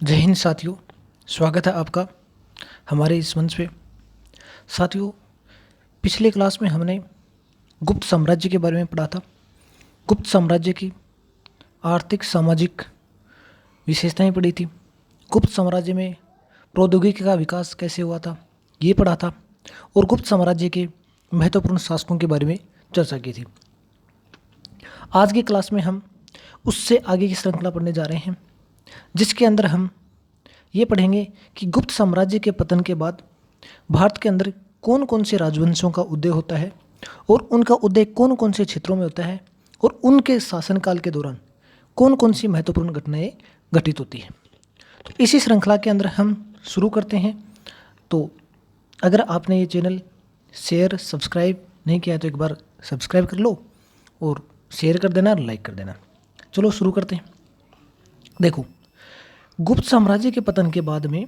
जय हिंद साथियों। स्वागत है आपका हमारे इस मंच पे। साथियों, पिछले क्लास में हमने गुप्त साम्राज्य के बारे में पढ़ा था। गुप्त साम्राज्य की आर्थिक सामाजिक विशेषताएं पढ़ी थी। गुप्त साम्राज्य में प्रौद्योगिकी का विकास कैसे हुआ था ये पढ़ा था, और गुप्त साम्राज्य के महत्वपूर्ण शासकों के बारे में चर्चा की थी। आज की क्लास में हम उससे आगे की श्रृंखला पढ़ने जा रहे हैं, जिसके अंदर हम ये पढ़ेंगे कि गुप्त साम्राज्य के पतन के बाद भारत के अंदर कौन कौन से राजवंशों का उदय होता है और उनका उदय कौन कौन से क्षेत्रों में होता है, और उनके शासनकाल के दौरान कौन कौन सी महत्वपूर्ण घटनाएं घटित होती हैं। तो इसी श्रृंखला के अंदर हम शुरू करते हैं। तो अगर आपने ये चैनल शेयर सब्सक्राइब नहीं किया है तो एक बार सब्सक्राइब कर लो और शेयर कर देना, लाइक कर देना। चलो शुरू करते हैं। देखो, गुप्त साम्राज्य के पतन के बाद में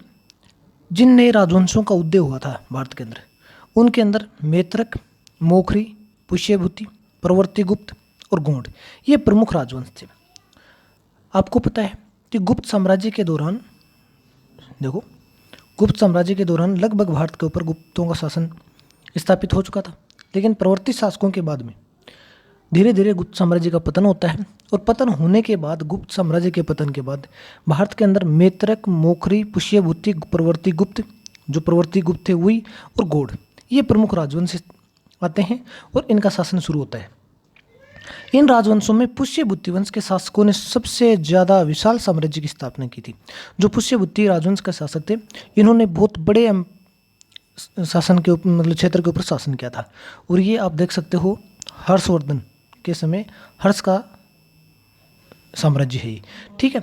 जिन नए राजवंशों का उदय हुआ था भारत के अंदर, उनके अंदर मैत्रक, मोखरी, पुष्यभूति, प्रवर्ती गुप्त और गौड़ ये प्रमुख राजवंश थे। आपको पता है कि गुप्त साम्राज्य के दौरान गुप्त साम्राज्य के दौरान लगभग भारत के ऊपर गुप्तों का शासन स्थापित हो चुका था, लेकिन प्रवर्ती शासकों के बाद में धीरे धीरे गुप्त साम्राज्य का पतन होता है। और पतन होने के बाद, गुप्त साम्राज्य के पतन के बाद भारत के अंदर मैत्रक, मोखरी, पुष्यभूति, प्रवर्ती गुप्त, जो प्रवर्ती गुप्त थे वही, और गौड़ ये प्रमुख राजवंश आते हैं और इनका शासन शुरू होता है। इन राजवंशों में पुष्यभूति वंश के शासकों ने सबसे ज़्यादा विशाल साम्राज्य की स्थापना की थी। जो पुष्यभूति राजवंश का शासक थे, इन्होंने बहुत बड़े शासन के ऊपर, मतलब क्षेत्र के ऊपर शासन किया था। और ये आप देख सकते हो, हर्षवर्धन के समय हर्ष का साम्राज्य है ये। ठीक है,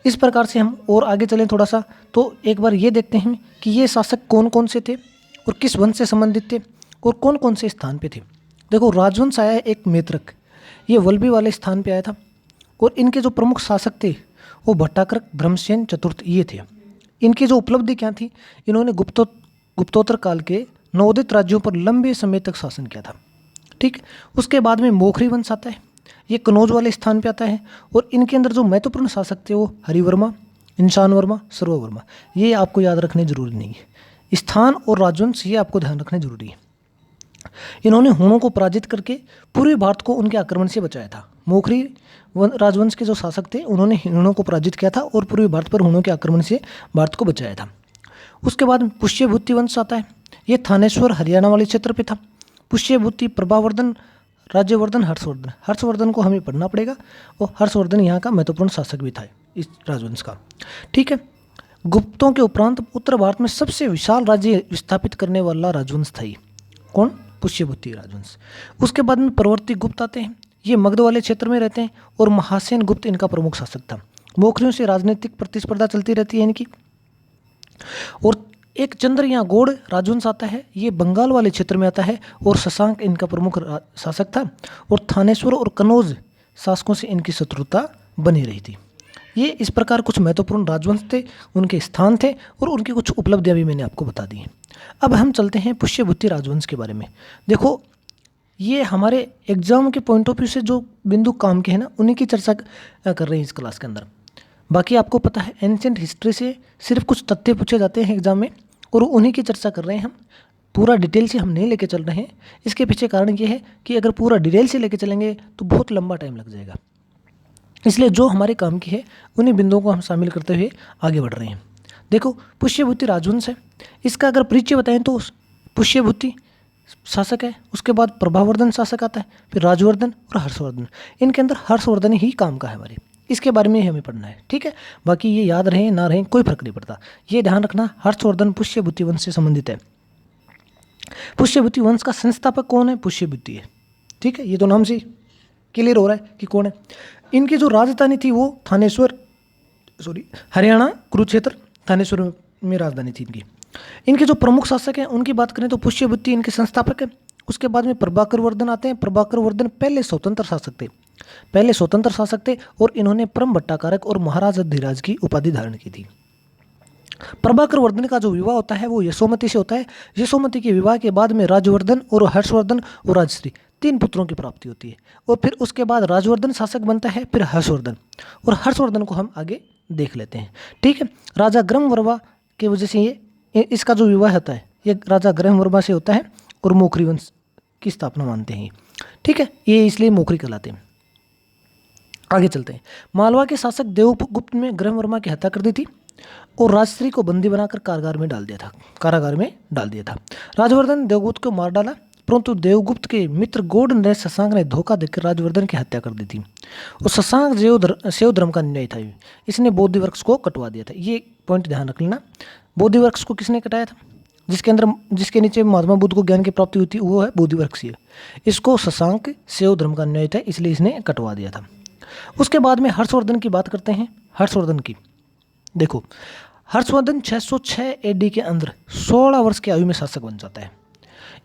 इस प्रकार से हम और आगे चलें थोड़ा सा, तो एक बार ये देखते हैं कि ये शासक कौन कौन से थे और किस वंश से संबंधित थे और कौन कौन से स्थान पे थे। देखो, राजवंश आया है एक मैत्रक, ये वल्लभी वाले स्थान पे आया था, और इनके जो प्रमुख शासक थे वो भट्टारक, धर्मसेन चतुर्थ ये थे। इनकी जो उपलब्धि क्या थी, इन्होंने गुप्तोत्तर काल के नवोदित राज्यों पर लंबे समय तक शासन किया था। ठीक, उसके बाद में मोखरी वंश आता है, ये कनौज वाले स्थान पे आता है, और इनके अंदर जो महत्वपूर्ण शासक थे वो हरिवर्मा, इंसान वर्मा, सर्ववर्मा। ये आपको याद रखने जरूरी नहीं है। स्थान और राजवंश ये आपको ध्यान रखने जरूरी है। इन्होंने हुणों को पराजित करके पूर्वी भारत को उनके आक्रमण से बचाया था। मोखरी राजवंश के जो शासक थे, उन्होंने हुणों को पराजित किया था और पूर्वी भारत पर हुणों के आक्रमण से भारत को बचाया था। उसके बाद पुष्यभूति वंश आता है, ये थानेश्वर हरियाणा वाले क्षेत्र पे था। पुष्यभूति, प्रभावर्धन, राज्यवर्धन, हर्षवर्धन। हर्षवर्धन को हमें पढ़ना पड़ेगा, और हर्षवर्धन यहाँ का महत्वपूर्ण शासक भी था इस राजवंश का। ठीक है, गुप्तों के उपरांत उत्तर भारत में सबसे विशाल राज्य स्थापित करने वाला राजवंश था ये। कौन? पुष्यभूति राजवंश। उसके बाद में प्रवर्ती गुप्त आते हैं, ये मगध वाले क्षेत्र में रहते हैं, और महासेन गुप्त इनका प्रमुख शासक था। मोखरियों से राजनीतिक प्रतिस्पर्धा चलती रहती है इनकी। और एक चंद्र या गौड़ राजवंश आता है, ये बंगाल वाले क्षेत्र में आता है, और शशांक इनका प्रमुख शासक था। और थानेश्वर और कनौज शासकों से इनकी शत्रुता बनी रही थी। ये इस प्रकार कुछ महत्वपूर्ण राजवंश थे, उनके स्थान थे, और उनकी कुछ उपलब्धियां भी मैंने आपको बता दी हैं। अब हम चलते हैं पुष्यभूति राजवंश के बारे में। देखो, ये हमारे एग्जाम के पॉइंट ऑफ व्यू से जो बिंदु काम के हैं ना, उन्हीं की चर्चा कर रहे हैं इस क्लास के अंदर। बाकी आपको पता है, एंशिएंट हिस्ट्री से सिर्फ कुछ तथ्य पूछे जाते हैं एग्जाम में, और उन्हीं की चर्चा कर रहे हैं हम। पूरा डिटेल से हम नहीं लेके चल रहे हैं। इसके पीछे कारण ये है कि अगर पूरा डिटेल से लेके चलेंगे तो बहुत लंबा टाइम लग जाएगा। इसलिए जो हमारे काम की है उन्हीं बिंदुओं को हम शामिल करते हुए आगे बढ़ रहे हैं। देखो, पुष्यभूति राजवंश है, इसका अगर परिचय बताएं तो पुष्यभूति शासक है, उसके बाद प्रभावर्धन शासक आता है, फिर राजवर्धन और हर्षवर्धन। इनके अंदर हर्षवर्धन ही काम का है हमारे, इसके बारे में ही हमें पढ़ना है। ठीक है, बाकी ये याद रहे ना रहे कोई फर्क नहीं पड़ता। ये ध्यान रखना, हर्षवर्धन पुष्यभूति वंश से संबंधित है। पुष्यभूति वंश का संस्थापक कौन है? पुष्यभूति है। ठीक है, ये तो नाम से क्लियर हो रहा है कि कौन है। इनकी जो राजधानी थी वो हरियाणा कुरुक्षेत्र थानेश्वर में राजधानी थी इनकी। इनके जो प्रमुख शासक हैं उनकी बात करें तो पुष्यभूति इनके संस्थापक है। उसके बाद में प्रभाकर वर्धन आते हैं। प्रभाकर वर्धन पहले स्वतंत्र शासक थे, और इन्होंने परम भट्टाकारक और महाराज अधिराज की उपाधि धारण की थी। प्रभाकर वर्धन का जो विवाह होता है वो यशोमती से होता है। यशोमती के विवाह के बाद में राजवर्धन और हर्षवर्धन और राजश्री 3 पुत्रों की प्राप्ति होती है, और फिर उसके बाद राजवर्धन शासक बनता है, फिर हर्षवर्धन, और हर्षवर्धन को हम आगे देख लेते हैं। ठीक है, राजा ग्रहवर्मा की वजह से ये इसका जो विवाह होता है ये राजा ग्रहवर्मा से होता है और मोखरी वंश की स्थापना मानते हैं। ठीक है, ये इसलिए मोखरी कहलाते हैं। आगे चलते हैं। मालवा के शासक देवगुप्त ने ग्रहवर्मा की हत्या कर दी थी और राजश्री को बंदी बनाकर कारागार में डाल दिया था। राजवर्धन ने देवगुप्त को मार डाला, परंतु देवगुप्त के मित्र गौड़ ने शशांक ने धोखा देकर राजवर्धन की हत्या कर दी थी। और शशांक शैव धर्म का अनुयायी था, इसने बोधि वृक्ष को कटवा दिया था। ये पॉइंट ध्यान रख लेना। बोधि वृक्ष को किसने कटाया था? जिसके नीचे महात्मा बुद्ध को ज्ञान की प्राप्ति हुई थी वो है बोधि वृक्ष। इसको शशांक शैव धर्म का अनुयायी था, इसलिए इसने कटवा दिया था। उसके बाद में हर्षवर्धन की बात करते हैं। हर्षवर्धन की देखो, हर्षवर्धन 606 एडी के अंदर 16 वर्ष की आयु में शासक बन जाता है।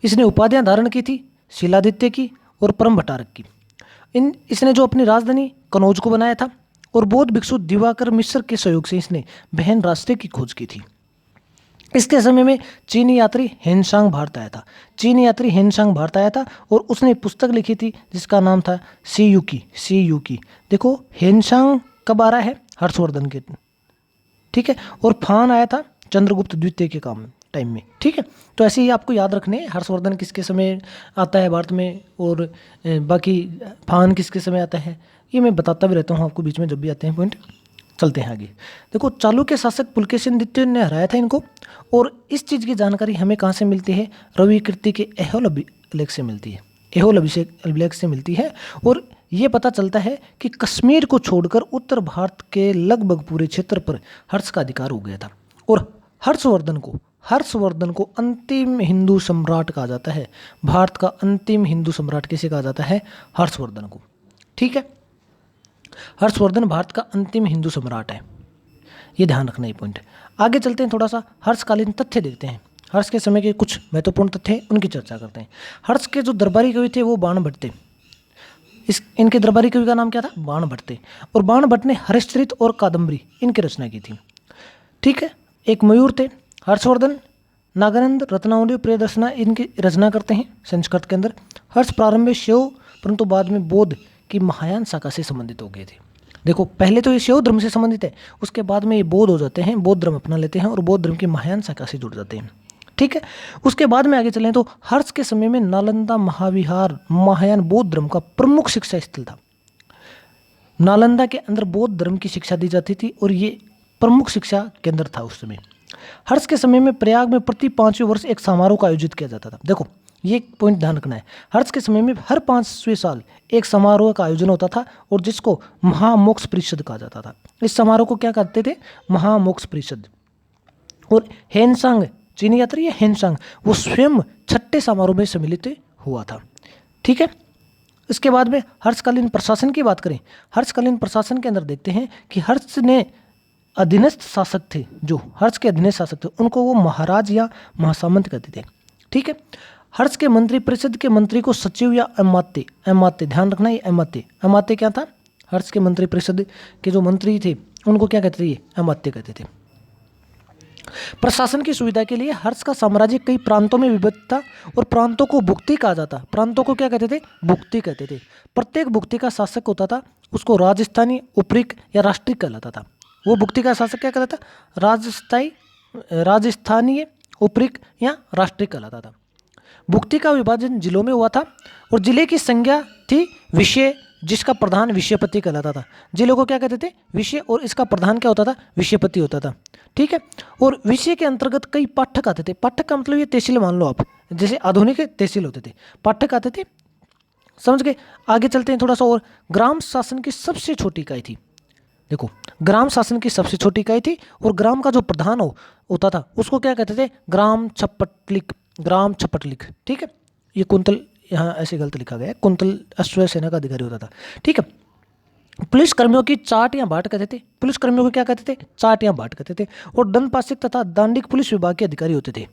इसने उपाधियां धारण की थी शिलादित्य की और परम भट्टारक की। इसने जो अपनी राजधानी कनौज को बनाया था और बौद्ध भिक्षु दिवाकर मिश्र के सहयोग से इसने बहन रास्ते की खोज की थी। इसके समय में चीनी यात्री हेनसांग भारत आया था और उसने पुस्तक लिखी थी जिसका नाम था सी युकी। देखो हेनसांग कब आ रहा है? हर्षवर्धन के, ठीक है, और फान आया था चंद्रगुप्त द्वितीय के टाइम में। ठीक है, तो ऐसे ही आपको याद रखने हर्षवर्धन किसके समय आता है भारत में और बाकी फान किसके समय आता है, ये मैं बताता भी रहता हूँ आपको बीच में जब भी आते हैं पॉइंट। चलते हैं आगे। देखो, चालुक्य शासक पुलकेशिन द्वितीय ने हराया था इनको, और इस चीज़ की जानकारी हमें कहाँ से मिलती है? रवि कीर्ति के एहोल अभिलेख से मिलती है। और ये पता चलता है कि कश्मीर को छोड़कर उत्तर भारत के लगभग पूरे क्षेत्र पर हर्ष का अधिकार हो गया था। और हर्षवर्धन को अंतिम हिंदू सम्राट कहा जाता है। भारत का अंतिम हिंदू सम्राट किसे कहा जाता है? हर्षवर्धन को। ठीक है, हर्षवर्धन भारत का अंतिम हिंदू सम्राट है, ये ध्यान रखना ही पॉइंट है। आगे चलते हैं, थोड़ा सा हर्षकालीन तथ्य देखते हैं। हर्ष के समय के कुछ महत्वपूर्ण तथ्य हैं, उनकी चर्चा करते हैं। हर्ष के जो दरबारी कवि थे वो बाणभट्ट थे। इनके दरबारी कवि का नाम क्या था? बाणभट्ट थे। और बाणभट्ट ने हरिश्चरित और कादम्बरी इनकी रचना की थी। ठीक है, एक मयूर थे। हर्षवर्धन नागानंद रत्नावली प्रियदर्शना इनकी रचना करते हैं संस्कृत के अंदर। हर्ष प्रारंभ में शैव परंतु बाद में बौद्ध की महायान शाखा से संबंधित हो गए थे। देखो, पहले तो ये शैव धर्म से संबंधित है, उसके बाद में ये बौद्ध हो जाते हैं, बौद्ध धर्म अपना लेते हैं और बौद्ध धर्म की महायान शाखा से जुड़ जाते हैं। ठीक है, उसके बाद में आगे चलें तो हर्ष के समय में नालंदा महाविहार महायान बौद्ध धर्म का प्रमुख शिक्षा स्थल था। नालंदा के अंदर बौद्ध धर्म की शिक्षा दी जाती थी और ये प्रमुख शिक्षा केंद्र था उस समय। हर्ष के समय में प्रयाग में प्रति 5वें वर्ष एक समारोह का आयोजित किया जाता था। देखो, ये पॉइंट ध्यान रखना है। हर्ष के समय में हर 5वें साल एक समारोह का आयोजन होता था और जिसको महामोक्ष परिषद कहा जाता था। इस समारोह को क्या कहते थे? महामोक्ष परिषद। और हेनसांग चीनी यात्री या हेनसांग वो स्वयं छठे समारोह में सम्मिलित हुआ था। ठीक है, इसके बाद में हर्षकालीन प्रशासन की बात करें। हर्षकालीन प्रशासन के अंदर देखते हैं कि हर्ष ने अधीनस्थ शासक थे, जो हर्ष के अधीनस्थ शासक थे उनको वो महाराज या महासामंत कहते थे। ठीक है, हर्ष के मंत्री परिषद के मंत्री को सचिव या अमात्य ध्यान रखना, ये अमात्य क्या था? हर्ष के मंत्री परिषद के जो मंत्री थे उनको क्या कहते थे? ये अमात्य कहते थे। प्रशासन की सुविधा के लिए हर्ष का साम्राज्य कई प्रांतों में विभक्त था और प्रांतों को भुक्ति कहा जाता। प्रांतों को क्या कहते थे? भुक्ति कहते थे। प्रत्येक भुक्ति का शासक होता था, उसको राजस्थानी, उपरिक या राष्ट्रिक कहलाता था। वो भुक्ति का शासक क्या कहलाता था? राजस्थानीय, उपरिक या राष्ट्रिक कहलाता था। भुक्ति का विभाजन जिलों में हुआ था और जिले की संज्ञा थी विषय, जिसका प्रधान विषयपति कहलाता था। जिलों को क्या कहते थे? विषय, और इसका प्रधान क्या होता था? विषयपति होता था। ठीक है, और विषय के अंतर्गत कई पाठक आते थे। पाठक का मतलब ये तहसील मान लो आप, जैसे आधुनिक तहसील होते थे, पाठक आते थे। समझ गए? आगे चलते हैं थोड़ा सा और। ग्राम शासन की सबसे छोटी इकाई थी। देखो, ग्राम शासन की सबसे छोटी इकाई थी और ग्राम का जो प्रधान होता था उसको क्या कहते थे? ग्राम छपटलिक। ठीक है, ये कुंतल यहाँ ऐसे गलत लिखा गया है, कुंतल अश्व सेना का अधिकारी होता था। ठीक है, पुलिस कर्मियों की चाट या बाट कहते थे। पुलिस कर्मियों को क्या कहते थे? चाट या बाट कहते थे। और दंडपाशिक तथा दांडिक पुलिस विभाग के अधिकारी होते थे।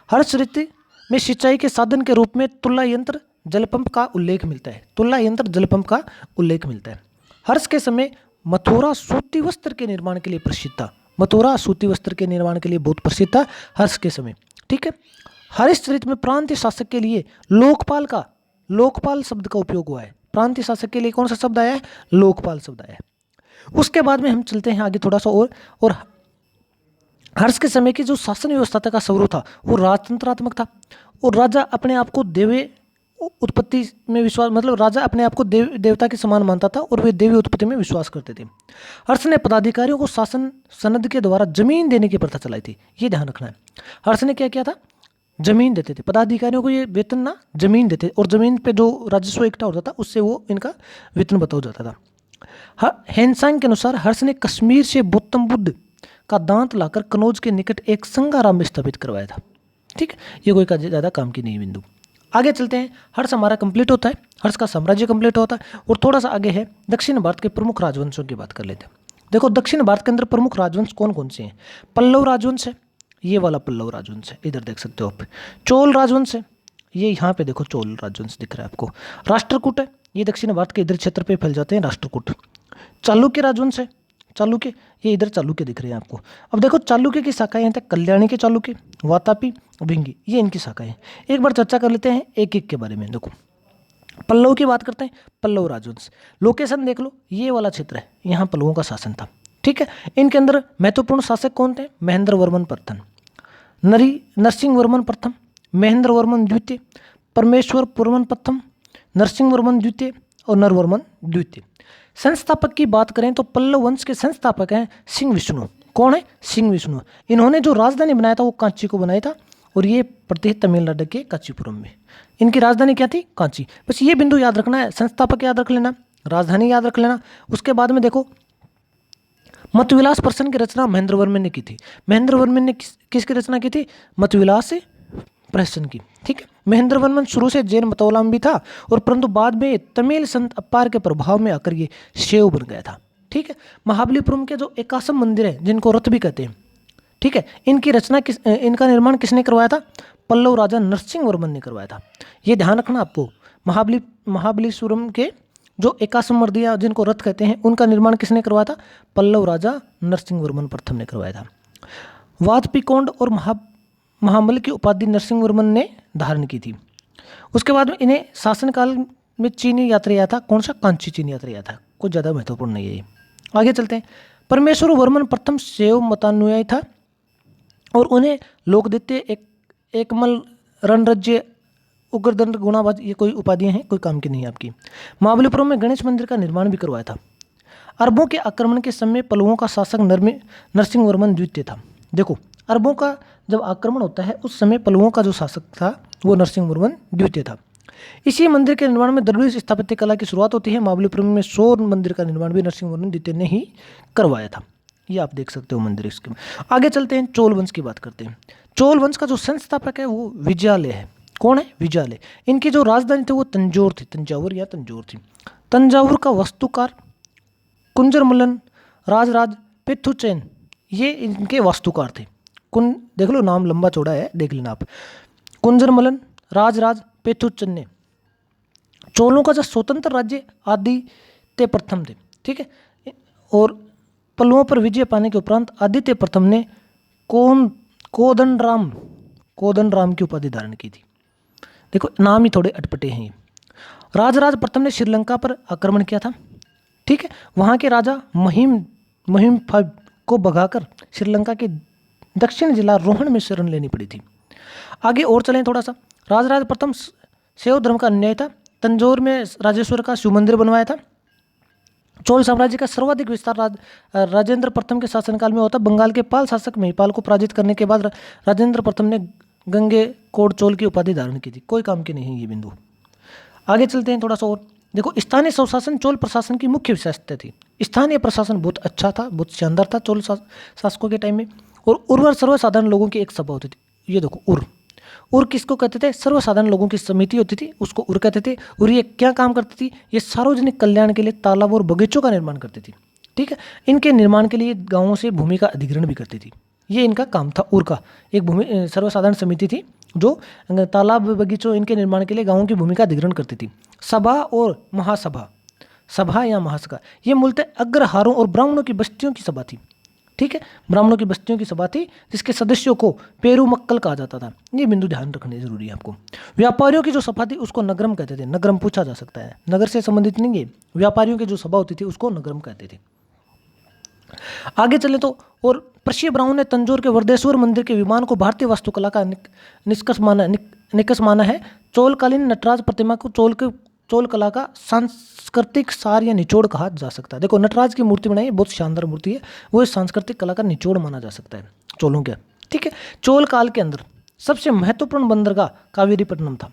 हर्ष ऋतु में सिंचाई के साधन के रूप में तुला यंत्र जलपंप का उल्लेख मिलता है। हर्ष के समय मथुरा सूती वस्त्र के निर्माण के लिए प्रसिद्ध था। बहुत प्रसिद्ध था हर्ष के समय। ठीक है, हरिश्चरित में प्रांतीय शासक के लिए लोकपाल शब्द का उपयोग हुआ है। प्रांतीय शासक के लिए कौन सा शब्द आया है? लोकपाल शब्द आया है। उसके बाद में हम चलते हैं आगे थोड़ा सा और हर्ष के समय की जो शासन व्यवस्था का स्वरूप था वो राजतंत्रात्मक था, और राजा अपने आप को देवी उत्पत्ति में विश्वास, मतलब राजा अपने आप को देवता के समान मानता था और वे देवी उत्पत्ति में विश्वास करते थे। हर्ष ने पदाधिकारियों को शासन सनद के द्वारा जमीन देने की प्रथा चलाई थी, ये ध्यान रखना है। हर्ष ने क्या किया था, जमीन देते थे पदाधिकारियों को, ये वेतन ना जमीन देते, और जमीन पे जो राजस्व इकट्ठा होता था उससे वो इनका वेतन बताया जाता था। हेनसांग के अनुसार हर्ष ने कश्मीर से गौतम बुद्ध का दांत लाकर कनौज के निकट एक संगाराम में स्थापित करवाया था। ठीक, ये कोई ज़्यादा काम की नहीं बिंदु। आगे चलते हैं, हर्ष हमारा कंप्लीट होता है, हर्ष का साम्राज्य कंप्लीट होता है, और थोड़ा सा आगे है दक्षिण भारत के प्रमुख राजवंशों की बात कर लेते हैं। देखो दक्षिण भारत के अंदर प्रमुख राजवंश कौन कौन से हैं। पल्लव राजवंश है, ये वाला पल्लव राजवंश है, इधर देख सकते हो आप। चोल राजवंश है, ये यहाँ पे देखो चोल राजवंश दिख रहा है आपको। राष्ट्रकूट है, ये दक्षिण भारत के इधर क्षेत्र पे फैल जाते हैं राष्ट्रकूट। चालुक्य राजवंश है, चालुक्य, ये इधर चालुक्य दिख रहे हैं आपको। अब देखो चालुक्य की शाखाएं हैं, कल्याणी के चालुक्य, वातापी, भिंगी, ये इनकी शाखाएं हैं। एक बार चर्चा कर लेते हैं एक एक के बारे में। देखो पल्लव की बात करते हैं, पल्लव राजवंश, लोकेशन देख लो, ये वाला क्षेत्र है, यहाँ पल्लवों का शासन था। ठीक है, इनके अंदर महत्वपूर्ण शासक कौन थे, महेंद्र वर्मन प्रथम, नरसिंह वर्मन प्रथम, महेंद्र वर्मन द्वितीय, परमेश्वर वर्मन प्रथम, नरसिंह वर्मन द्वितीय और नरवर्मन द्वितीय। संस्थापक की बात करें तो पल्लव वंश के संस्थापक हैं सिंह विष्णु। कौन है, सिंह विष्णु। इन्होंने जो राजधानी बनाया था वो कांची को बनाया था, और ये पड़ते हैं तमिलनाडु के कांचीपुरम में। इनकी राजधानी क्या थी, कांची। बस ये बिंदु याद रखना है, संस्थापक याद रख लेना, राजधानी याद रख लेना। उसके बाद में देखो मतविलास प्रश्न की रचना महेंद्र वर्मन ने की थी। महेंद्र वर्मन ने किसकी रचना की थी, मतविलास प्रश्न की। ठीक है, महेंद्र वर्मन शुरू से जैन मतवलंबी था, और परंतु बाद में तमिल संत अपार के प्रभाव में आकर ये शैव बन गया था। ठीक है, महाबलीपुरम के जो एकाशम मंदिर है, जिनको रथ भी कहते हैं, ठीक है, इनका निर्माण किसने करवाया था, पल्लव राजा नरसिंह वर्मन ने करवाया था। ये ध्यान रखना आपको। महाबलीपुरम के जो एकाशम मंदिर जिनको रथ कहते हैं, उनका निर्माण किसने करवाया था, पल्लव राजा नरसिंह वर्मन प्रथम ने करवाया था। वातपिकोंड और महाबली की उपाधि नरसिंह वर्मन ने धारण की थी। उसके बाद में इन्हें शासनकाल में चीनी यात्री आया था, कौन सा, कांची चीनी यात्री आया था। कुछ ज़्यादा महत्वपूर्ण नहीं है ये। आगे चलते हैं, परमेश्वर वर्मन प्रथम शैव मतानुयायी था, और उन्हें लोकदित्य, एकमल, रणरज्य, उग्रदंड, गुणाबाज, ये कोई उपाधियां हैं, कोई काम की नहीं है आपकी। महाबलीपुरम में गणेश मंदिर का निर्माण भी करवाया था। अरबों के आक्रमण के समय पल्लवों का शासक नरसिंह वर्मन द्वितीय था। देखो अरबों का जब आक्रमण होता है उस समय पल्लवों का जो शासक था वो नरसिंह वर्मन द्वितीय था। इसी मंदिर के निर्माण में दरवेश स्थापत्य कला की शुरुआत होती है। महाबलीपुरम में शोर मंदिर का निर्माण भी नरसिंह वर्मन द्वितीय ने ही करवाया था। ये आप देख सकते हो मंदिर इसके। आगे चलते हैं, चोल वंश की बात करते हैं। चोल वंश का जो संस्थापक है वो विजयालय है। कौन है, विजयालय। इनकी जो राजधानी थी वो तंजौर थी, तंजौर थी। तंजावुर का वास्तुकार कुंजरमलन, राजराज पेथुचैन, ये इनके वास्तुकार थे। देख लो नाम लंबा चौड़ा है, देख लेना आप। कुंजरमलन, राजराज पेथुचैन ने चोलों का जो स्वतंत्र राज्य आदित्य प्रथम थे। ठीक है, और पल्लवों पर विजय पाने के उपरांत आदित्य प्रथम ने कोदंडराम की उपाधि धारण की थी। देखो नाम ही थोड़े अटपटे हैं ये। राजराज प्रथम ने श्रीलंका पर आक्रमण किया था। ठीक है, वहाँ के राजा महिम को भगाकर श्रीलंका के दक्षिण जिला रोहण में शरण लेनी पड़ी थी। आगे और चलें थोड़ा सा। राजराज प्रथम शैव धर्म का अन्यायी था। तंजौर में राजेश्वर का शिव मंदिर बनवाया था। चोल साम्राज्य का सर्वाधिक विस्तार राजेंद्र प्रथम के शासनकाल में होता। बंगाल के पाल शासक महिपाल को पराजित करने के बाद राजेंद्र प्रथम ने गंगे कोड चोल की उपाधि धारण की थी। कोई काम की नहीं ये बिंदु। आगे चलते हैं थोड़ा सा और। देखो स्थानीय स्वशासन चोल प्रशासन की मुख्य विशेषता थी। स्थानीय प्रशासन बहुत अच्छा था, बहुत शानदार था चोल शासकों के टाइम में। और उर्वर सर्वसाधारण लोगों की एक सभा होती थी। ये देखो उर किसको कहते थे, सर्वसाधारण लोगों की समिति होती थी, उसको उर कहते थे। और ये क्या काम करती थी, ये सार्वजनिक कल्याण के लिए तालाब और बगीचों का निर्माण करती थी। ठीक है, इनके निर्माण के लिए गाँवों से भूमि का अधिग्रहण भी करती थी। ये इनका काम था। उर का एक भूमि सर्वसाधारण समिति थी जो तालाब बगीचों इनके निर्माण के लिए गाँवों की भूमि का अधिग्रहण करती थी। सभा और महासभा, सभा या महासभा, ये मूलतः अग्रहारों और ब्राह्मणों की बस्तियों की सभा थी। ठीक है, ब्राह्मणों की बस्तियों की सभा थी जिसके सदस्यों को पेरुमक्कल कहा जाता था। ये बिंदु ध्यान रखने जरूरी है आपको। व्यापारियों की जो सभा थी उसको नगरम कहते थे। नगरम पूछा जा सकता है, नगर से संबंधित नहीं है। व्यापारियों की जो सभा होती थी उसको नगरम कहते थे। आगे चले तो, और प्रशिय ब्राह्मण ने तंजौर के वरदेश्वर मंदिर के विमान को भारतीय वास्तुकला का निष्कर्ष माना है। चोलकालीन नटराज प्रतिमा को चोल कला का सांस्कृतिक सार या निचोड़ कहा जा सकता है। देखो नटराज की मूर्ति बनाई है, बहुत शानदार मूर्ति है, वो इस सांस्कृतिक कला का निचोड़ माना जा सकता है चोलों के। ठीक है, चोल काल के अंदर सबसे महत्वपूर्ण बंदरगाह कावेरीपट्टनम था।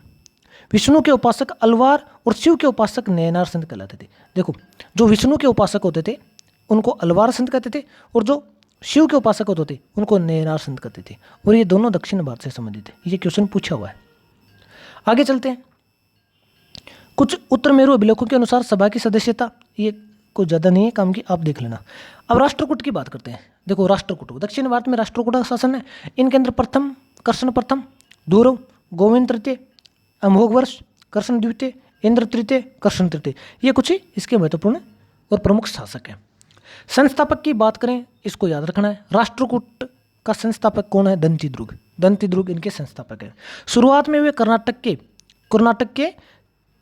विष्णु के उपासक अलवार और शिव के उपासक नयनार संत कहलाते थे। देखो जो विष्णु के उपासक होते थे उनको अलवार संत कहते थे, और जो शिव के उपासक होते थे उनको नयनार संत कहते थे, और ये दोनों दक्षिण भारत से संबंधित है। ये क्वेश्चन पूछा हुआ है। आगे चलते हैं। कुछ उत्तर मेरु अभिलेखों के अनुसार सभा की सदस्यता ये कोई ज़्यादा नहीं है काम की, आप देख लेना। अब राष्ट्रकूट की बात करते हैं। देखो राष्ट्रकूट, दक्षिण भारत में राष्ट्रकूट का शासन है। इनके अंदर प्रथम कर्षण प्रथम, धूरव, गोविंद तृतीय, अमोघ वर्ष, कर्षण द्वितीय, इंद्र तृतीय, कर्षण तृतीय, ये कुछ ही इसके महत्वपूर्ण और प्रमुख शासक हैं। संस्थापक की बात करें, इसको याद रखना है, राष्ट्रकूट का संस्थापक कौन है? दंतिद्रुग। दंतिद्रुग इनके संस्थापक है। शुरुआत में वे कर्नाटक के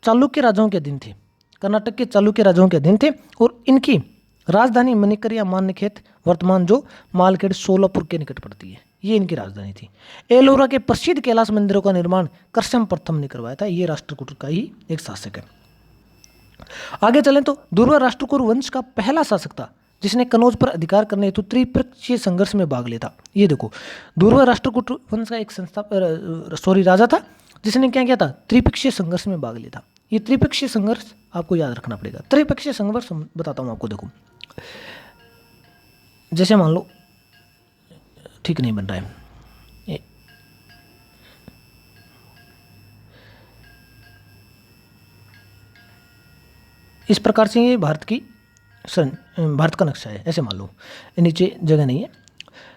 चालुक्य राजाओं के अधीन थे। कर्नाटक के चालुक्य राजाओं के अधीन थे, और इनकी राजधानी मणिकर या मान्यखेत, वर्तमान जो मालखेड़ सोलापुर के निकट पड़ती है, ये इनकी राजधानी थी। एलोरा के प्रसिद्ध कैलाश मंदिरों का निर्माण करसम प्रथम ने करवाया था। ये राष्ट्रकूट का ही एक शासक है। आगे चलें तो दुर्वा राष्ट्रकूट वंश का पहला शासक था जिसने कनौज पर अधिकार करने हेतु त्रिपक्षीय संघर्ष में भाग लिया था। ये देखो दुर्वा राष्ट्रकूट वंश का एक राजा था जिसने क्या किया था? त्रिपक्षीय संघर्ष में भाग लिया था। ये त्रिपक्षीय संघर्ष आपको याद रखना पड़ेगा। त्रिपक्षीय संघर्ष बताता हूँ आपको। देखो जैसे मान लो, ठीक नहीं बन रहा है, इस प्रकार से ये भारत का नक्शा है, ऐसे मान लो, नीचे जगह नहीं है।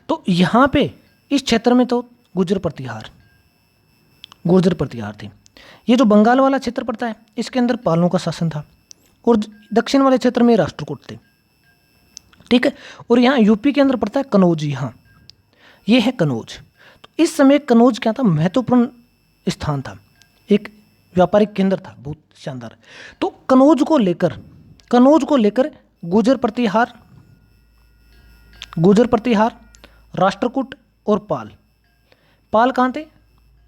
तो यहाँ पे इस क्षेत्र में तो गुर्जर प्रतिहार थे। ये जो बंगाल वाला क्षेत्र पड़ता है इसके अंदर पालों का शासन था, और दक्षिण वाले क्षेत्र में राष्ट्रकूट थे। ठीक है, और यहाँ यूपी के अंदर पड़ता है कनौज। यहाँ ये है कनौज। तो इस समय कनौज क्या था? महत्वपूर्ण स्थान था, एक व्यापारिक केंद्र था, बहुत शानदार। तो कनौज को लेकर गुर्जर प्रतिहार, राष्ट्रकूट और पाल कहाँ थे?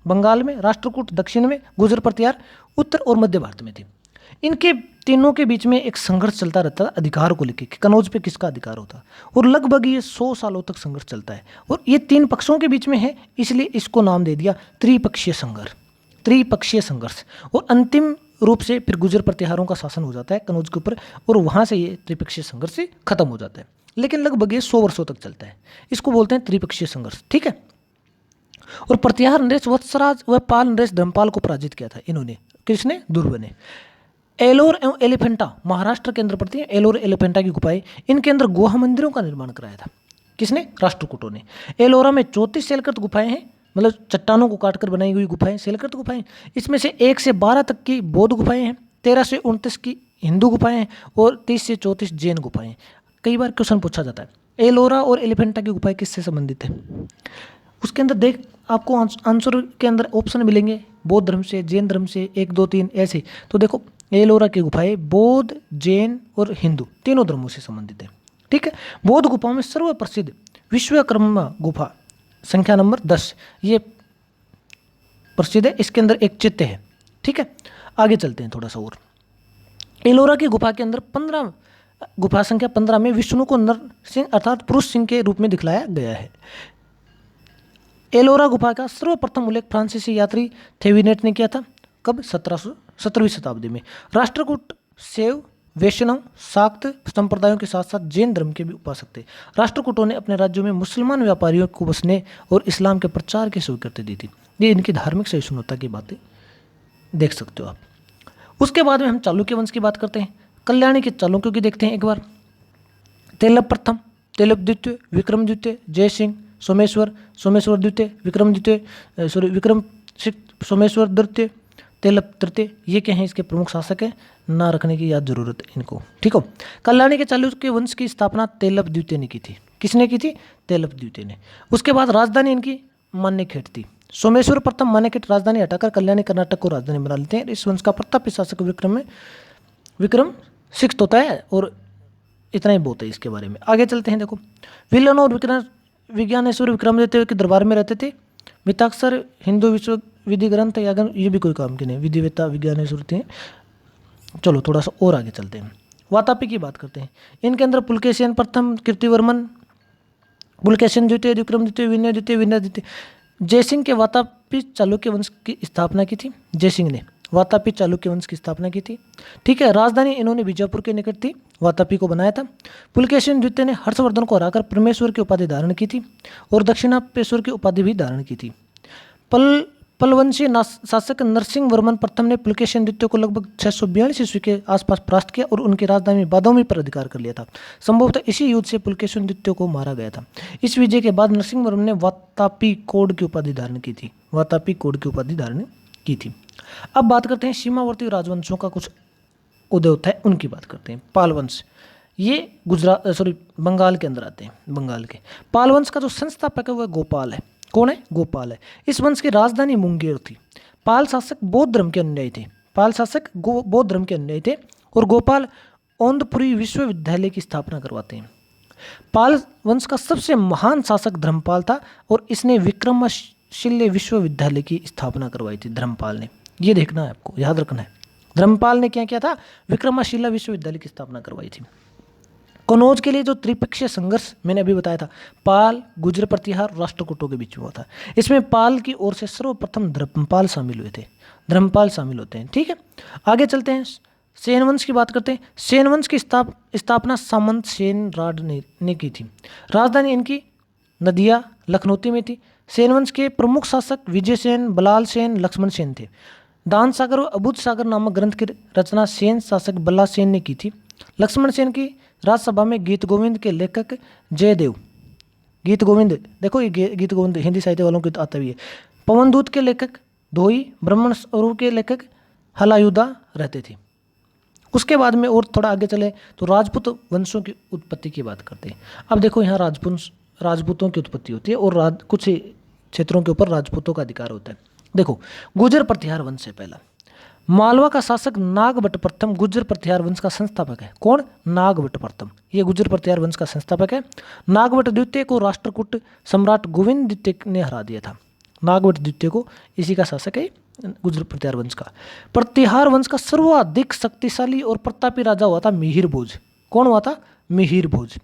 बंगाल में, राष्ट्रकूट दक्षिण में, गुर्जर प्रतिहार उत्तर और मध्य भारत में थे। इनके तीनों के बीच में एक संघर्ष चलता रहता था अधिकार को लेकर, कनौज पे किसका अधिकार होता, और लगभग ये 100 सालों तक संघर्ष चलता है। और ये तीन पक्षों के बीच में है, इसलिए इसको नाम दे दिया त्रिपक्षीय संघर्ष। और अंतिम रूप से फिर गुर्जर प्रतिहारों का शासन हो जाता है कनौज के ऊपर, और वहाँ से ये त्रिपक्षीय संघर्ष से खत्म हो जाता है। लेकिन लगभग ये 100 वर्षों तक चलता है। इसको बोलते हैं त्रिपक्षीय संघर्ष। ठीक है, और प्रतिहार नरेश वत्सराज व पाल नरेश धर्मपाल को पराजित किया था इन्होंने। किसने? दुर्व ने। एलोर एवं एलिफेंटा महाराष्ट्र के अंदर पड़ती है। एलोर एलिफेंटा की गुफाएं, इनके अंदर गुहा मंदिरों का निर्माण कराया था। किसने? राष्ट्रकूटों ने। एलोरा में 34 शैलकृत गुफाएं हैं, मतलब चट्टानों को काटकर बनाई हुई गुफाएं, शैलकृत गुफाएं। इसमें से 1 से 12 तक की बौद्ध गुफाएं हैं, 13 से 29 की हिंदू गुफाएं हैं, और 30 से 34 जैन गुफाएं। कई बार क्वेश्चन पूछा जाता है एलोरा और एलिफेंटा की गुफाएं किससे संबंधित है? उसके अंदर देख आपको आंसर के अंदर ऑप्शन मिलेंगे, बौद्ध धर्म से, जैन धर्म से, 1 2 3 ऐसे। तो देखो एलोरा की गुफाएं बौद्ध, जैन और हिंदू तीनों धर्मों से संबंधित है। ठीक है, बौद्ध गुफाओं में सर्वप्रसिद्ध विश्वकर्मा गुफा संख्या नंबर 10 ये प्रसिद्ध है। इसके अंदर एक चित्त है। ठीक है, आगे चलते हैं थोड़ा सा और। एलोरा की गुफा के अंदर गुफा संख्या 15 में विष्णु को नर सिंह अर्थात पुरुष सिंह के रूप में दिखलाया गया है। एलोरा गुफा का सर्वप्रथम उल्लेख फ्रांसीसी यात्री थेविनेट ने किया था। कब? 17वीं शताब्दी में। राष्ट्रकूट शैव, वैष्णव, शाक्त संप्रदायों के साथ साथ जैन धर्म के भी उपासक थे। राष्ट्रकूटों ने अपने राज्यों में मुसलमान व्यापारियों को बसने और इस्लाम के प्रचार की स्वीकृति दी थी। ये इनकी धार्मिक सहिष्णुता की बातें देख सकते हो आप। उसके बाद में हम चालुक्य वंश की बात करते हैं। कल्याणी के चालुक्यों की देखते हैं एक बार। तेलप प्रथम, तेलप द्वितीय, विक्रम द्वितीय, जयसिंह, सोमेश्वर द्वितीय, सोमेश्वर द्वितीय, तेलप तृतीय, ये क्या हैं? इसके प्रमुख शासक हैं, ना रखने की याद जरूरत है इनको। ठीक हो। कल्याणी के चालुक्य वंश की स्थापना तेलप द्वितीय ने की थी। किसने की थी? तेलप द्वितीय ने। उसके बाद राजधानी इनकी मान्यखेट थी। सोमेश्वर प्रथम मान्यखेट राजधानी हटाकर कल्याणी कर्नाटक को राजधानी बना लेते हैं। इस वंश का प्रतापी शासक विक्रम 6 होता है, और इतना ही बहुत है इसके बारे में। आगे चलते हैं। देखो, विलन और विज्ञानेश्वर विक्रमादित्य के दरबार में रहते थे। मिताक्षर हिंदू विश्व विधि ग्रंथ या ये भी कोई काम के नहीं, विधिवेता विज्ञानेश्वर थे। चलो थोड़ा सा और आगे चलते हैं, वातापी की बात करते हैं। इनके अंदर पुलकेशिन प्रथम, कीर्तिवर्मन, पुलकेशिन द्वितीय, विक्रमादित्य, विनय द्वितीय। जयसिंह के वातापी चालुक्य वंश की स्थापना की थी। जयसिंह ने वातापी चालुक्य वंश की स्थापना की थी। ठीक है, राजधानी इन्होंने बीजापुर के निकट थी, वातापी को बनाया था। पुलकेशिन द्वितीय ने हर्षवर्धन को हराकर परमेश्वर की उपाधि धारण की थी और दक्षिणापेश्वर की उपाधि भी धारण की थी। पलवंशी शासक नरसिंह वर्मन प्रथम ने पुलकेशिन द्वितीय को लगभग 642 ईस्वी के आसपास परास्त किया और उनकी राजधानी बादामी पर अधिकार कर लिया था। संभवतः इसी युद्ध से पुलकेशिन द्वितीय को मारा गया था। इस विजय के बाद नरसिंह वर्मन ने वातापी कोड की उपाधि धारण की थी। वातापी कोड की उपाधि धारण की थी। अब बात करते हैं सीमावर्ती राजवंशों का कुछ उदय होता है, उनकी बात करते हैं। पाल वंश, ये बंगाल के अंदर आते हैं। बंगाल के पाल वंश का जो संस्थापक है वह गोपाल है। कौन है? गोपाल है। इस वंश की राजधानी मुंगेर थी। पाल शासक बौद्ध धर्म के अनुयायी थे। पाल शासक बौद्ध धर्म के अनुयायी थे और गोपाल औंधपुरी विश्वविद्यालय की स्थापना करवाते हैं। पाल वंश का सबसे महान शासक धर्मपाल था और इसने विक्रमशिला विश्वविद्यालय की स्थापना करवाई थी। धर्मपाल ने, ये देखना है आपको, याद रखना है। धर्मपाल ने क्या किया था? विक्रमशिला विश्वविद्यालय की स्थापना करवाई थी। कनौज के लिए जो त्रिपक्षीय संघर्ष मैंने अभी बताया था, पाल, गुर्जर प्रतिहार, राष्ट्रकूटों के बीच में हुआ था। इसमें पाल की ओर से सर्वप्रथम धर्मपाल शामिल हुए थे। धर्मपाल शामिल होते हैं। ठीक है, आगे चलते हैं। सेन वंश की बात करते हैं। सेन वंश की स्थापना सामंत सेन राड ने की थी। राजधानी इनकी नदिया लखनौती में थी। सेन वंश के प्रमुख शासक विजय सेन, बलाल सेन, लक्ष्मण सेन थे। दान सागर और अबूझ सागर नामक ग्रंथ की रचना सेन शासक बल्ला सेन ने की थी। लक्ष्मण सेन की राजसभा में गीत गोविंद के लेखक जयदेव, गीत गोविंद देखो, ये गीत गोविंद हिंदी साहित्य वालों को आता भी है। पवनदूत के लेखक धोई, ब्राह्मण स्वरूप के लेखक हलायुदा रहते थे। उसके बाद में और थोड़ा आगे चले तो राजपूत वंशों की उत्पत्ति की बात करते हैं। अब देखो, यहाँ राजपूतों की उत्पत्ति होती है और कुछ क्षेत्रों के ऊपर राजपूतों का अधिकार होता है। देखो, गुर्जर प्रतिहार वंश है पहला। मालवा का शासक नागभट्ट प्रथम गुर्जर प्रतिहार वंश का संस्थापक है। कौन? नागभट्ट प्रथम, ये गुर्जर प्रतिहार वंश का संस्थापक है। नागभट्ट द्वितीय को राष्ट्रकूट सम्राट गोविंद द्वितीय ने हरा दिया था। नागभट्ट द्वितीय को इसी का शासक है गुर्जर प्रतिहार वंश का। प्रतिहार वंश का सर्वाधिक शक्तिशाली और प्रतापी राजा हुआ था मिहिर भोज। कौन हुआ था? मिहिर भोज।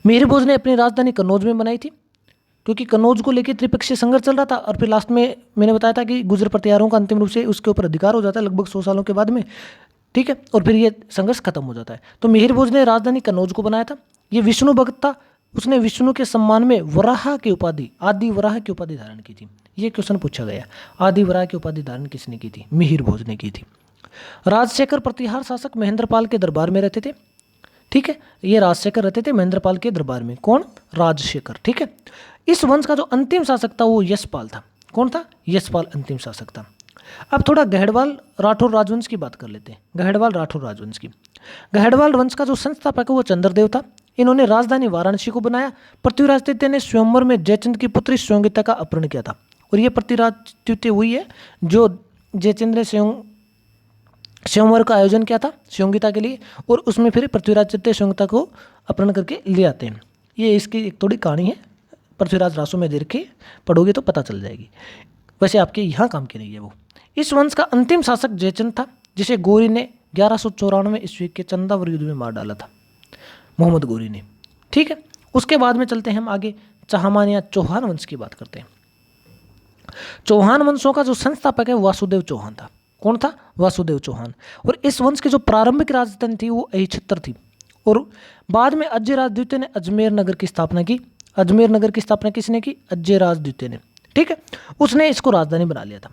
मिहिर भोज ने अपनी राजधानी कन्नौज में बनाई थी, क्योंकि कन्नौज को लेकर त्रिपक्षीय संघर्ष चल रहा था और फिर लास्ट में मैंने बताया था कि गुर्जर प्रतिहारों का अंतिम रूप से उसके ऊपर अधिकार हो जाता है लगभग 100 सालों के बाद में। ठीक है, और फिर ये संघर्ष खत्म हो जाता है। तो मिहिर भोज ने राजधानी कन्नौज को बनाया था। ये विष्णु भक्त था। उसने विष्णु के सम्मान में वराह की उपाधि, आदि वराह की उपाधि धारण की थी। ये क्वेश्चन पूछा गया, आदि वराह की उपाधि धारण किसने की थी? मिहिर भोज ने की थी। राजशेखर प्रतिहार शासक महेंद्रपाल के दरबार में रहते थे। ठीक है, ये राजशेखर रहते थे महेंद्रपाल के दरबार में। कौन? राजशेखर। ठीक है, इस वंश का जो अंतिम शासक था वो यशपाल था। कौन था? यशपाल अंतिम शासक था। अब थोड़ा गहड़वाल राठौर राजवंश की बात कर लेते हैं। गहड़वाल राठौर राजवंश की। गहड़वाल वंश का जो संस्थापक है वो चंद्रदेव था। इन्होंने राजधानी वाराणसी को बनाया। पृथ्वीराज तृतीय ने स्वयंवर में जयचंद की पुत्री स्वयंगिता का अपहरण किया था और ये पृथ्वीराज तृतीय हुई है जो जयचंद ने स्वयंवर का आयोजन किया था स्वयंगिता के लिए, और उसमें फिर पृथ्वीराज तृतीय स्वयंगिता को अपहरण करके ले आते हैं। ये इसकी एक थोड़ी कहानी है, पृथ्वीराज रासो में देख के पढ़ोगे तो पता चल जाएगी। वैसे आपके यहाँ काम की नहीं है वो। इस वंश का अंतिम शासक जयचंद था, जिसे गौरी ने 1194 ईस्वी के चंदावर युद्ध में मार डाला था, मोहम्मद गौरी ने। ठीक है, उसके बाद में चलते हैं हम आगे, चाहमान या चौहान वंश की बात करते हैं। चौहान वंशों का जो संस्थापक है वासुदेव चौहान था। कौन था? वासुदेव चौहान। और इस वंश की जो प्रारंभिक राजधानी थी वो अहिछत्र थी और बाद में अजयराज द्वितीय ने अजमेर नगर की स्थापना की। अजमेर नगर की स्थापना किसने की? अजयराज द्वितीय ने। ठीक है, उसने इसको राजधानी बना लिया था।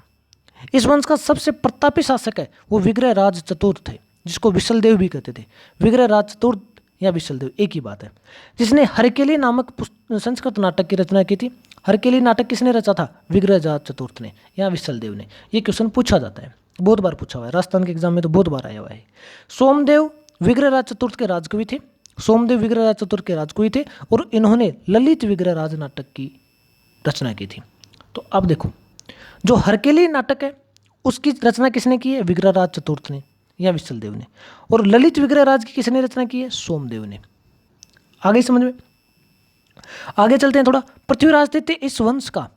इस वंश का सबसे प्रतापी शासक है वो विग्रह राज चतुर्थ थे, जिसको विशलदेव भी कहते थे। विग्रह राज चतुर्थ या विशलदेव एक ही बात है, जिसने हरकेली नामक संस्कृत नाटक की रचना की थी। हरकेली नाटक किसने रचा था? विग्रह राज चतुर्थ ने या विशलदेव ने। ये क्वेश्चन पूछा जाता है, बहुत बार पूछा हुआ है, राजस्थान के एग्जाम में तो बहुत बार आया हुआ है। सोमदेव विग्रह राज चतुर्थ के राजकवि थे। सोमदेव विग्रह राज चतुर्थ के राजकवि थे और इन्होंने ललित विग्रह राज नाटक की रचना की थी। तो अब देखो, जो हरकेली नाटक है उसकी रचना किसने की है? विग्रह राज चतुर्थ ने। या विशलदेव ने। और ललित विग्रह राज की किसने रचना की है? सोमदेव ने। आगे समझ में, आगे चलते हैं थोड़ा। पृथ्वीराज तृतीय इस वंश का,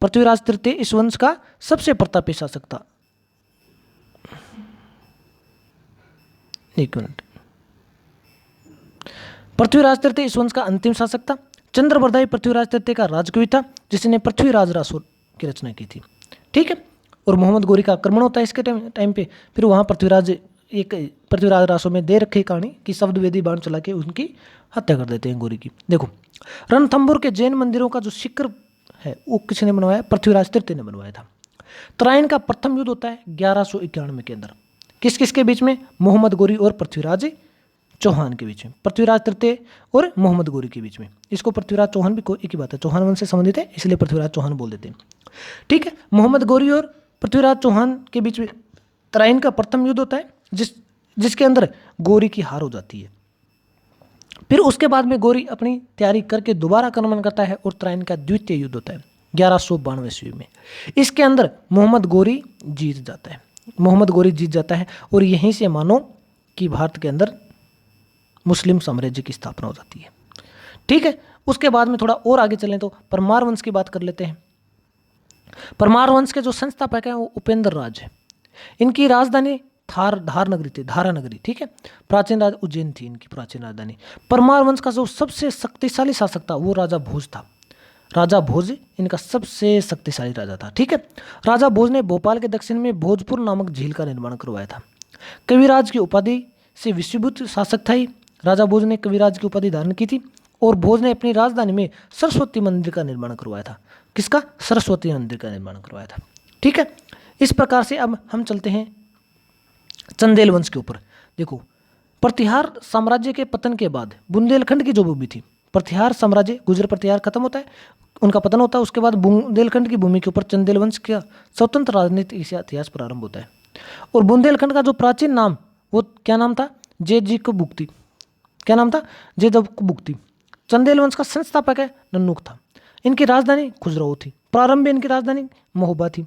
पृथ्वीराज तृतीय इस वंश का सबसे प्रतापी शासक था। एक मिनट। पृथ्वीराज तृतीय इस वंश का अंतिम शासक था। चंद्रबरदाई पृथ्वीराज तृतीय का राजकवि था जिसने पृथ्वीराज रासुर की रचना की थी। ठीक है। और मोहम्मद गोरी का आक्रमण होता है इसके टाइम पे। फिर वहाँ पृथ्वीराज रासुर में दे रखी कहानी कि शब्द वेदी बाण चला के उनकी हत्या कर देते हैं गोरी की। देखो, रणथंभौर के जैन मंदिरों का जो शिखर है वो किसने बनवाया? पृथ्वीराज तृतीय ने बनवाया था। तराइन का प्रथम युद्ध होता है 1191 के अंदर। किस किस के बीच में? मोहम्मद गोरी और पृथ्वीराज चौहान के बीच में। पृथ्वीराज तृतीय और मोहम्मद गोरी के बीच में। इसको पृथ्वीराज चौहान भी एक ही बात है, चौहान वंश से संबंधित है, इसलिए पृथ्वीराज चौहान बोल देते हैं। ठीक है। मोहम्मद गोरी और पृथ्वीराज चौहान के बीच में तराइन का प्रथम युद्ध होता है जिसके अंदर गोरी की हार हो जाती है। फिर उसके बाद में गोरी अपनी तैयारी करके दोबारा आक्रमण करता है और तराइन का द्वितीय युद्ध होता है 1192 ईस्वी में। इसके अंदर मोहम्मद गोरी जीत जाता है। मोहम्मद गोरी जीत जाता है और यहीं से मानो कि भारत के अंदर मुस्लिम साम्राज्य की स्थापना हो जाती है। ठीक है। उसके बाद में थोड़ा और आगे चलें तो परमार वंश की बात कर लेते हैं। परमार वंश के जो संस्थापक हैं वो उपेंद्र राज है। इनकी राजधानी धार नगरी थी, धारा नगरी। ठीक है। प्राचीन राज उज्जैन थी इनकी प्राचीन राजधानी। परमार वंश का जो सबसे शक्तिशाली शासक था वो राजा भोज था। राजा भोज इनका सबसे शक्तिशाली राजा था। ठीक है। राजा भोज ने भोपाल के दक्षिण में भोजपुर नामक झील का निर्माण करवाया था। कविराज की उपाधि से विश्वभूत शासक था ही। राजा भोज ने कविराज की उपाधि धारण की थी और भोज ने अपनी राजधानी में सरस्वती मंदिर का निर्माण करवाया था। किसका? सरस्वती मंदिर का निर्माण करवाया था। ठीक है। इस प्रकार से अब हम चलते हैं चंदेल वंश के ऊपर। देखो, प्रतिहार साम्राज्य के पतन के बाद बुंदेलखंड की जो भूमि थी, प्रतिहार साम्राज्य गुजर प्रतिहार खत्म होता है, उनका पतन होता है। उसके बाद बुंदेलखंड की भूमि के ऊपर चंदेल वंश का स्वतंत्र राजनीतिक इतिहास प्रारंभ होता है। और बुंदेलखंड का जो प्राचीन नाम वो क्या नाम था? जेजिकबुक्ती। क्या नाम था? जेजिकबुक्ती। चंदेल वंश का संस्थापक है नन्नुक था। इनकी राजधानी खुजराहो थी। प्रारंभ में इनकी राजधानी महोबा थी।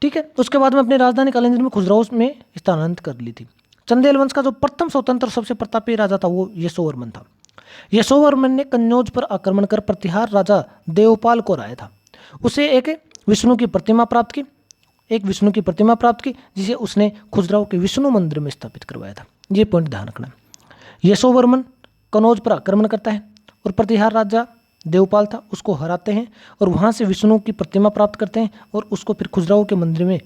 ठीक है। उसके बाद में अपनी राजधानी कालिंदी में खुजराहो में स्थानांतरित कर ली थी। चंदेल वंश का जो प्रथम स्वतंत्र सबसे प्रतापी राजा था वो यशोवर्मन था। यशोवर्मन ने कन्नौज पर आक्रमण कर प्रतिहार राजा देवपाल को हराया था। उसे एक विष्णु की प्रतिमा प्राप्त की जिसे उसने खुजराहो के विष्णु मंदिर में स्थापित करवाया था। ये पॉइंट ध्यान रखना। यशोवर्मन कन्नौज पर आक्रमण करता है और प्रतिहार राजा देवपाल था उसको हराते हैं और वहाँ से विष्णु की प्रतिमा प्राप्त करते हैं और उसको फिर खुजराहो के मंदिर में,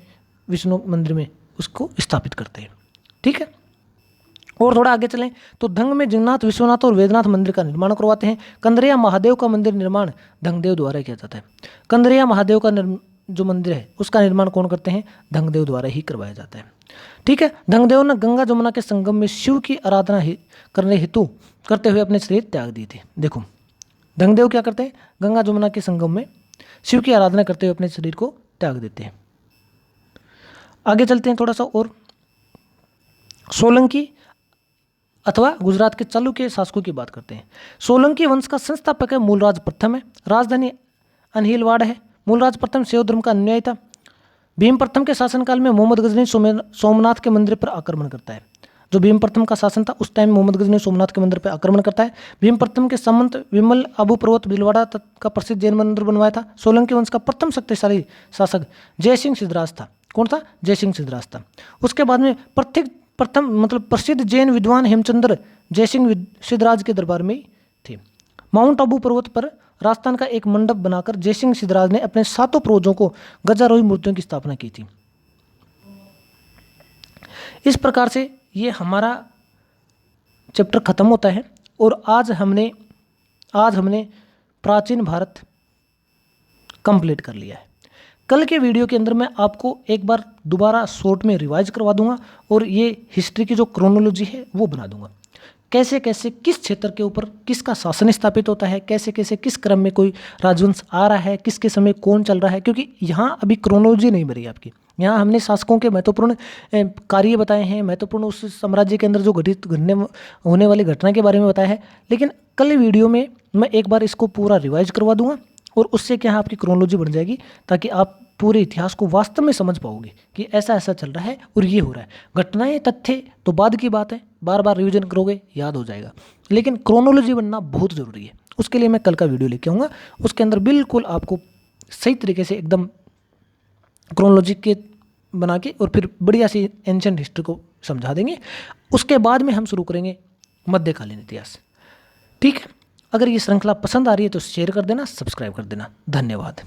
विष्णु मंदिर में उसको स्थापित करते हैं। ठीक है। और थोड़ा आगे चलें तो धंग में जगन्नाथ, विश्वनाथ और वेदनाथ मंदिर का निर्माण करवाते हैं। कंदरिया महादेव का मंदिर निर्माण धंगदेव द्वारा किया जाता है। कंदरिया महादेव का जो मंदिर है उसका निर्माण कौन करते हैं? धंगदेव द्वारा ही करवाया जाता है। ठीक है। धंगदेव ने गंगा जमुना के संगम में शिव की आराधना करने हेतु करते हुए अपने शरीर त्याग दिए थे। देखो, धंगदेव क्या करते हैं? गंगा जमुना के संगम में शिव की आराधना करते हुए अपने शरीर को त्याग देते हैं। आगे चलते हैं थोड़ा सा और। सोलंकी अथवा गुजरात के चालुक्य शासकों की बात करते हैं। सोलंकी वंश का संस्थापक है मूलराज प्रथम है। राजधानी अनहिलवाड़ है। मूलराज प्रथम शैव धर्म का अनुयायी था। भीम प्रथम के शासनकाल में मोहम्मद गजनी सोमनाथ के मंदिर पर आक्रमण करता है। जो भीम प्रथम का शासन था उस टाइम मोहम्मद गजनी सोमनाथ के मंदिर पर आक्रमण करता है। भीम प्रथम के सामंत विमल आबू पर्वत भीलवाड़ा का प्रसिद्ध जैन मंदिर बनवाया था। सोलंकी वंश का प्रथम शक्तिशाली शासक जयसिंह सिद्धराज था। कौन था? जयसिंह सिद्धराज था। उसके बाद में प्रसिद्ध जैन विद्वान हेमचंद्र जयसिंह सिद्धराज के दरबार में थे। माउंट आबू पर्वत पर राजस्थान का एक मंडप बनाकर जयसिंह सिद्धराज ने अपने 7 पूर्वजों को गजारोही मूर्तियों की स्थापना की थी। इस प्रकार से ये हमारा चैप्टर खत्म होता है और आज हमने प्राचीन भारत कंप्लीट कर लिया है। कल के वीडियो के अंदर मैं आपको एक बार दोबारा शॉर्ट में रिवाइज करवा दूंगा और ये हिस्ट्री की जो क्रोनोलॉजी है वो बना दूंगा। कैसे कैसे किस क्षेत्र के ऊपर किसका शासन स्थापित होता है, कैसे कैसे किस क्रम में कोई राजवंश आ रहा है, किसके समय कौन चल रहा है, क्योंकि यहाँ अभी क्रोनोलॉजी नहीं बनी आपकी। यहाँ हमने शासकों के महत्वपूर्ण कार्य बताए हैं, महत्वपूर्ण उस साम्राज्य के अंदर जो होने वाली घटना के बारे में बताया है। लेकिन कल वीडियो में मैं एक बार इसको पूरा रिवाइज करवा दूंगा और उससे क्या है आपकी क्रोनोलॉजी बन जाएगी, ताकि आप पूरे इतिहास को वास्तव में समझ पाओगे कि ऐसा ऐसा चल रहा है और ये हो रहा है। घटनाएं तथ्य तो बाद की बात है, बार बार रिवीजन करोगे याद हो जाएगा, लेकिन क्रोनोलॉजी बनना बहुत ज़रूरी है। उसके लिए मैं कल का वीडियो लेके आऊँगा, उसके अंदर बिल्कुल आपको सही तरीके से एकदम क्रोनोलॉजी के बना के और फिर बढ़िया सी एंशंट हिस्ट्री को समझा देंगे। उसके बाद में हम शुरू करेंगे मध्यकालीन इतिहास। ठीक है, अगर ये श्रृंखला पसंद आ रही है तो शेयर कर देना, सब्सक्राइब कर देना। धन्यवाद।